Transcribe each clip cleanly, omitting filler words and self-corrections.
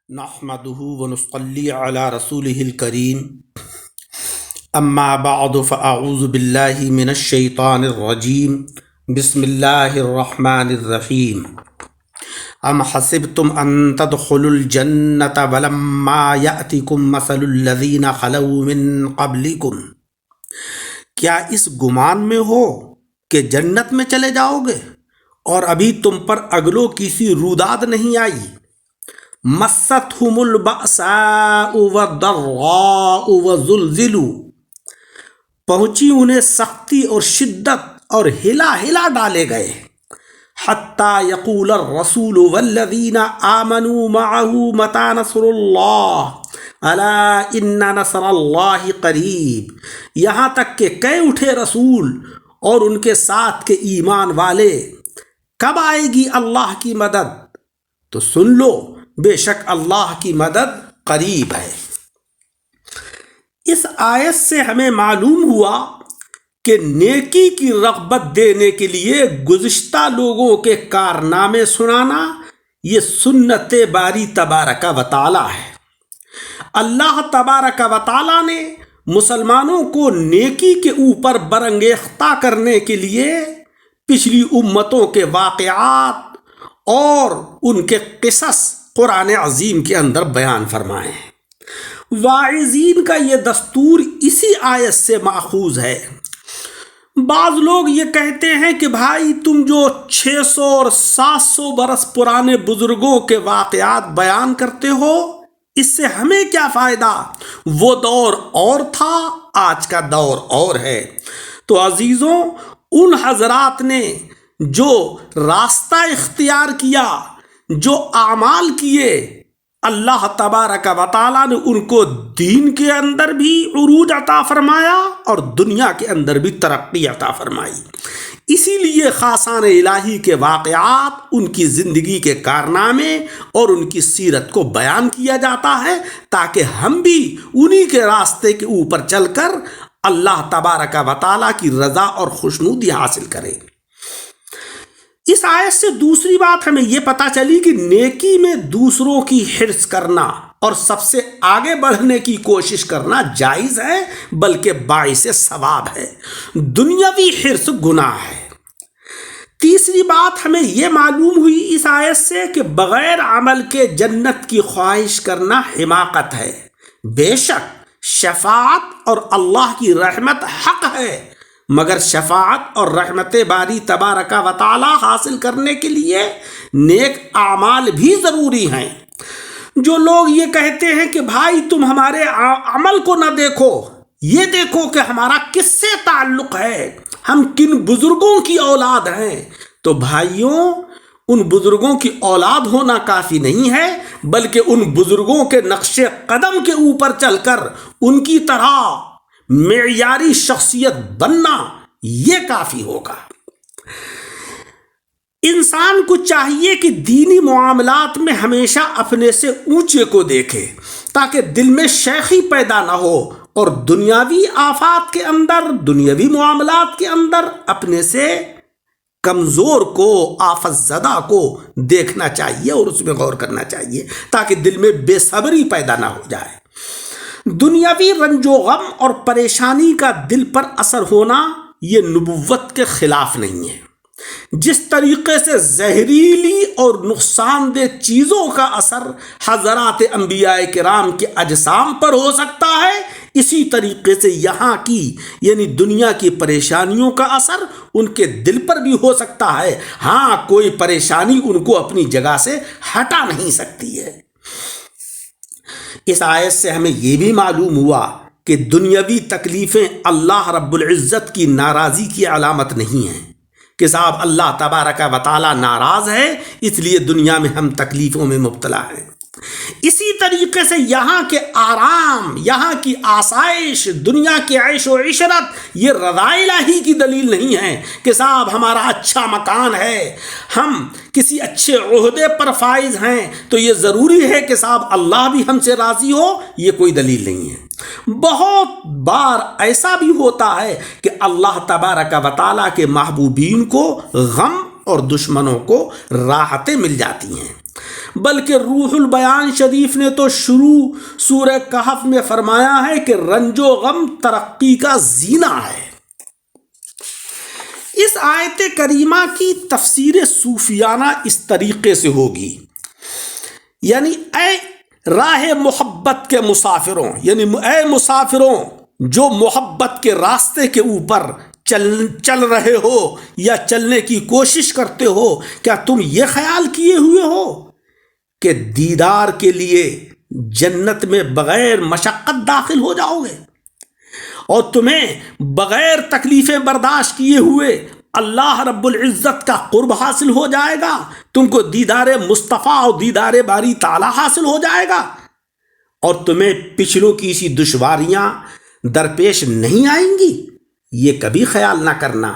نحمده ونصلي على رسوله الكريم اما بعد فاعوذ بالله من الشيطان الرجيم بسم الله الرحمن الرحيم ام حسبتم ان تدخلوا الجنة ولما يأتكم مثل الذين خلوا من قبلكم کیا اس گمان میں ہو کہ جنت میں چلے جاؤ گے اور ابھی تم پر اگلوں کی سی روداد نہیں آئی؟ مستہم البأساء والضراء وزلزلوا، پہنچی انہیں سختی اور شدت اور ہلا ڈالے گئے، حتی یقول الرسول والذین آمنوا معه متی نصر اللہ الا ان نصر اللہ قریب، یہاں تک کہ کہہ اٹھے رسول اور ان کے ساتھ کے ایمان والے، کب آئے گی اللہ کی مدد؟ تو سن لو، بے شک اللہ کی مدد قریب ہے۔ اس آیت سے ہمیں معلوم ہوا کہ نیکی کی رغبت دینے کے لیے گزشتہ لوگوں کے کارنامے سنانا یہ سنت باری تبارک و تعالی ہے۔ اللہ تبارک و تعالی نے مسلمانوں کو نیکی کے اوپر برانگیختہ کرنے کے لیے پچھلی امتوں کے واقعات اور ان کے قصص قرآن عظیم کے اندر بیان فرمائے ہیں۔ واعظین کا یہ دستور اسی آیت سے ماخوذ ہے۔ بعض لوگ یہ کہتے ہیں کہ بھائی تم جو 600 اور 700 برس پرانے بزرگوں کے واقعات بیان کرتے ہو، اس سے ہمیں کیا فائدہ؟ وہ دور اور تھا، آج کا دور اور ہے۔ تو عزیزوں، ان حضرات نے جو راستہ اختیار کیا، جو اعمال کیے، اللہ تبارک و تعالیٰ نے ان کو دین کے اندر بھی عروج عطا فرمایا اور دنیا کے اندر بھی ترقی عطا فرمائی۔ اسی لیے خاصان الہی کے واقعات، ان کی زندگی کے کارنامے اور ان کی سیرت کو بیان کیا جاتا ہے تاکہ ہم بھی انہی کے راستے کے اوپر چل کر اللہ تبارک و تعالیٰ کی رضا اور خوشنودی حاصل کریں۔ اس آیت سے دوسری بات ہمیں یہ پتہ چلی کہ نیکی میں دوسروں کی حرص کرنا اور سب سے آگے بڑھنے کی کوشش کرنا جائز ہے، بلکہ باعث ثواب ہے۔ دنیاوی حرص گناہ ہے۔ تیسری بات ہمیں یہ معلوم ہوئی اس آیت سے کہ بغیر عمل کے جنت کی خواہش کرنا حماقت ہے۔ بے شک شفاعت اور اللہ کی رحمت حق ہے، مگر شفاعت اور رحمت باری تبارک و تعالی حاصل کرنے کے لیے نیک اعمال بھی ضروری ہیں۔ جو لوگ یہ کہتے ہیں کہ بھائی تم ہمارے عمل کو نہ دیکھو، یہ دیکھو کہ ہمارا کس سے تعلق ہے، ہم کن بزرگوں کی اولاد ہیں، تو بھائیوں، ان بزرگوں کی اولاد ہونا کافی نہیں ہے، بلکہ ان بزرگوں کے نقش قدم کے اوپر چل کر ان کی طرح معیاری شخصیت بننا یہ کافی ہوگا۔ انسان کو چاہیے کہ دینی معاملات میں ہمیشہ اپنے سے اونچے کو دیکھے تاکہ دل میں شیخی پیدا نہ ہو، اور دنیاوی آفات کے اندر، دنیاوی معاملات کے اندر اپنے سے کمزور کو، آفت زدہ کو دیکھنا چاہیے اور اس میں غور کرنا چاہیے تاکہ دل میں بے صبری پیدا نہ ہو جائے۔ دنیاوی رنج و غم اور پریشانی کا دل پر اثر ہونا یہ نبوت کے خلاف نہیں ہے۔ جس طریقے سے زہریلی اور نقصان دہ چیزوں کا اثر حضرات انبیاء کرام کے اجسام پر ہو سکتا ہے، اسی طریقے سے یہاں کی یعنی دنیا کی پریشانیوں کا اثر ان کے دل پر بھی ہو سکتا ہے۔ ہاں، کوئی پریشانی ان کو اپنی جگہ سے ہٹا نہیں سکتی ہے۔ اس آیت سے ہمیں یہ بھی معلوم ہوا کہ دنیاوی تکلیفیں اللہ رب العزت کی ناراضی کی علامت نہیں ہیں کہ صاحب اللہ تبارک و تعالی ناراض ہے اس لیے دنیا میں ہم تکلیفوں میں مبتلا ہیں۔ اسی طریقے سے یہاں کے آرام، یہاں کی آسائش، دنیا کی عیش و عشرت یہ رضا الہی کی دلیل نہیں ہے کہ صاحب ہمارا اچھا مکان ہے، ہم کسی اچھے عہدے پر فائز ہیں تو یہ ضروری ہے کہ صاحب اللہ بھی ہم سے راضی ہو، یہ کوئی دلیل نہیں ہے۔ بہت بار ایسا بھی ہوتا ہے کہ اللہ تبارک و تعالیٰ کے محبوبین کو غم اور دشمنوں کو راحتیں مل جاتی ہیں۔ بلکہ روح البیان شریف نے تو شروع سورہ کہف میں فرمایا ہے کہ رنج و غم ترقی کا زینہ ہے۔ اس آیت کریمہ کی تفسیر صوفیانہ اس طریقے سے ہوگی، یعنی اے راہ محبت کے مسافروں، یعنی اے مسافروں جو محبت کے راستے کے اوپر چل رہے ہو یا چلنے کی کوشش کرتے ہو، کیا تم یہ خیال کیے ہوئے ہو کہ دیدار کے لیے جنت میں بغیر مشقت داخل ہو جاؤ گے اور تمہیں بغیر تکلیفیں برداشت کیے ہوئے اللہ رب العزت کا قرب حاصل ہو جائے گا، تم کو دیدار مصطفیٰ اور دیدار باری تعالیٰ حاصل ہو جائے گا اور تمہیں پچھلوں کی سی دشواریاں درپیش نہیں آئیں گی؟ یہ کبھی خیال نہ کرنا۔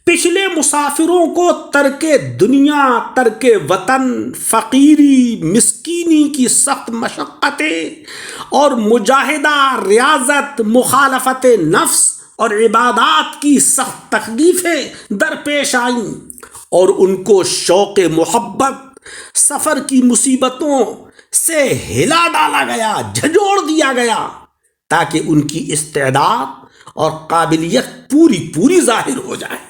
پچھلے مسافروں کو ترک دنیا، ترک وطن، فقیری، مسکینی کی سخت مشقتیں اور مجاہدہ، ریاضت، مخالفت نفس اور عبادات کی سخت تکلیفیں درپیش آئیں اور ان کو شوق محبت سفر کی مصیبتوں سے ہلا ڈالا گیا، جھنجھوڑ دیا گیا تاکہ ان کی استعداد اور قابلیت پوری ظاہر ہو جائے،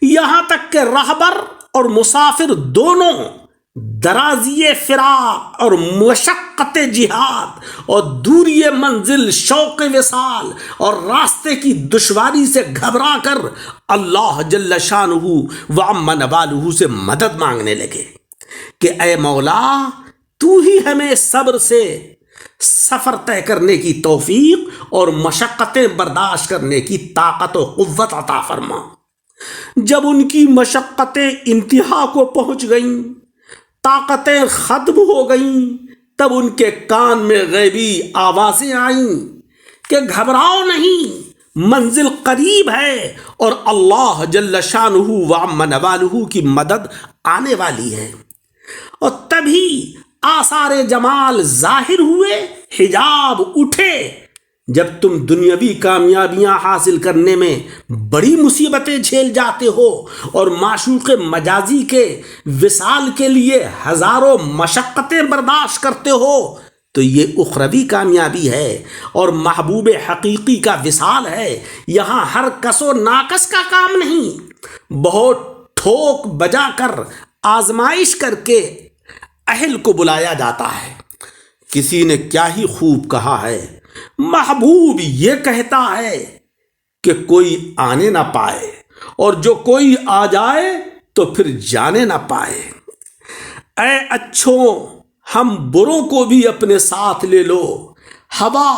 یہاں تک کہ راہبر اور مسافر دونوں درازی فراق اور مشقت جہاد اور دوری منزل، شوق وصال اور راستے کی دشواری سے گھبرا کر اللہ جل شانہ وعم نوالہ سے مدد مانگنے لگے کہ اے مولا تو ہی ہمیں صبر سے سفر طے کرنے کی توفیق اور مشقتیں برداشت کرنے کی طاقت و قوت عطا فرما۔ جب ان کی مشقتیں انتہا کو پہنچ گئیں، طاقتیں ختم ہو گئیں، تب ان کے کان میں غیبی آوازیں آئیں کہ گھبراؤ نہیں، منزل قریب ہے اور اللہ جل شانہ وعم نوالہ کی مدد آنے والی ہے۔ اور تبھی آثار جمال ظاہر ہوئے، حجاب اٹھے۔ جب تم دنیاوی کامیابیاں حاصل کرنے میں بڑی مصیبتیں جھیل جاتے ہو اور معشوق مجازی کے وصال کے لیے ہزاروں مشقتیں برداشت کرتے ہو تو یہ اخروی کامیابی ہے اور محبوب حقیقی کا وصال ہے۔ یہاں ہر کس و ناکس کا کام نہیں، بہت ٹھوک بجا کر آزمائش کر کے اہل کو بلایا جاتا ہے۔ کسی نے کیا ہی خوب کہا ہے، محبوب یہ کہتا ہے کہ کوئی آنے نہ پائے اور جو کوئی آ جائے تو پھر جانے نہ پائے۔ اے اچھوں، ہم بروں کو بھی اپنے ساتھ لے لو۔ ہوا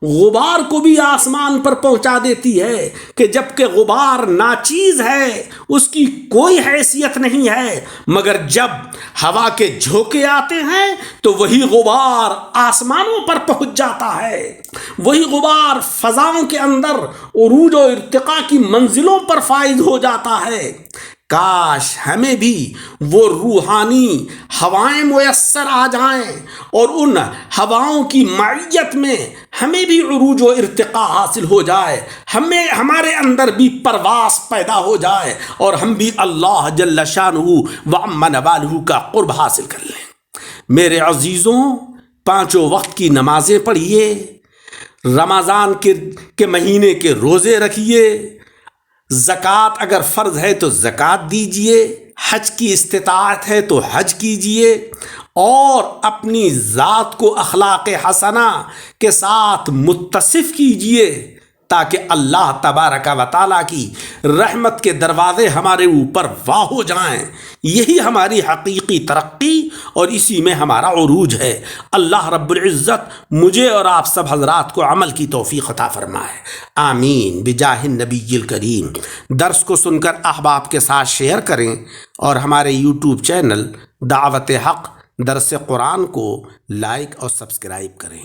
غبار کو بھی آسمان پر پہنچا دیتی ہے کہ جبکہ غبار ناچیز ہے، اس کی کوئی حیثیت نہیں ہے، مگر جب ہوا کے جھونکے آتے ہیں تو وہی غبار آسمانوں پر پہنچ جاتا ہے، وہی غبار فضاؤں کے اندر عروج و ارتقاء کی منزلوں پر فائز ہو جاتا ہے۔ کاش ہمیں بھی وہ روحانی ہوائیں میسر آ جائیں اور ان ہواؤں کی معیت میں ہمیں بھی عروج و ارتقاء حاصل ہو جائے، ہمارے اندر بھی پرواز پیدا ہو جائے اور ہم بھی اللہ جل شانہ وعم نوالہ کا قرب حاصل کر لیں۔ میرے عزیزوں، 5 وقت کی نمازیں پڑھیے، رمضان کے مہینے کے روزے رکھیے، زکوٰۃ اگر فرض ہے تو زکوٰۃ دیجیے، حج کی استطاعت ہے تو حج کیجیے اور اپنی ذات کو اخلاق حسنہ کے ساتھ متصف کیجیے تاکہ اللہ تبارک و تعالیٰ کی رحمت کے دروازے ہمارے اوپر واہ ہو جائیں۔ یہی ہماری حقیقی ترقی اور اسی میں ہمارا عروج ہے۔ اللہ رب العزت مجھے اور آپ سب حضرات کو عمل کی توفیق عطا فرمائے، آمین بجاہ النبی الکریم۔ درس کو سن کر احباب کے ساتھ شیئر کریں اور ہمارے یوٹیوب چینل دعوت حق درس قرآن کو لائک اور سبسکرائب کریں۔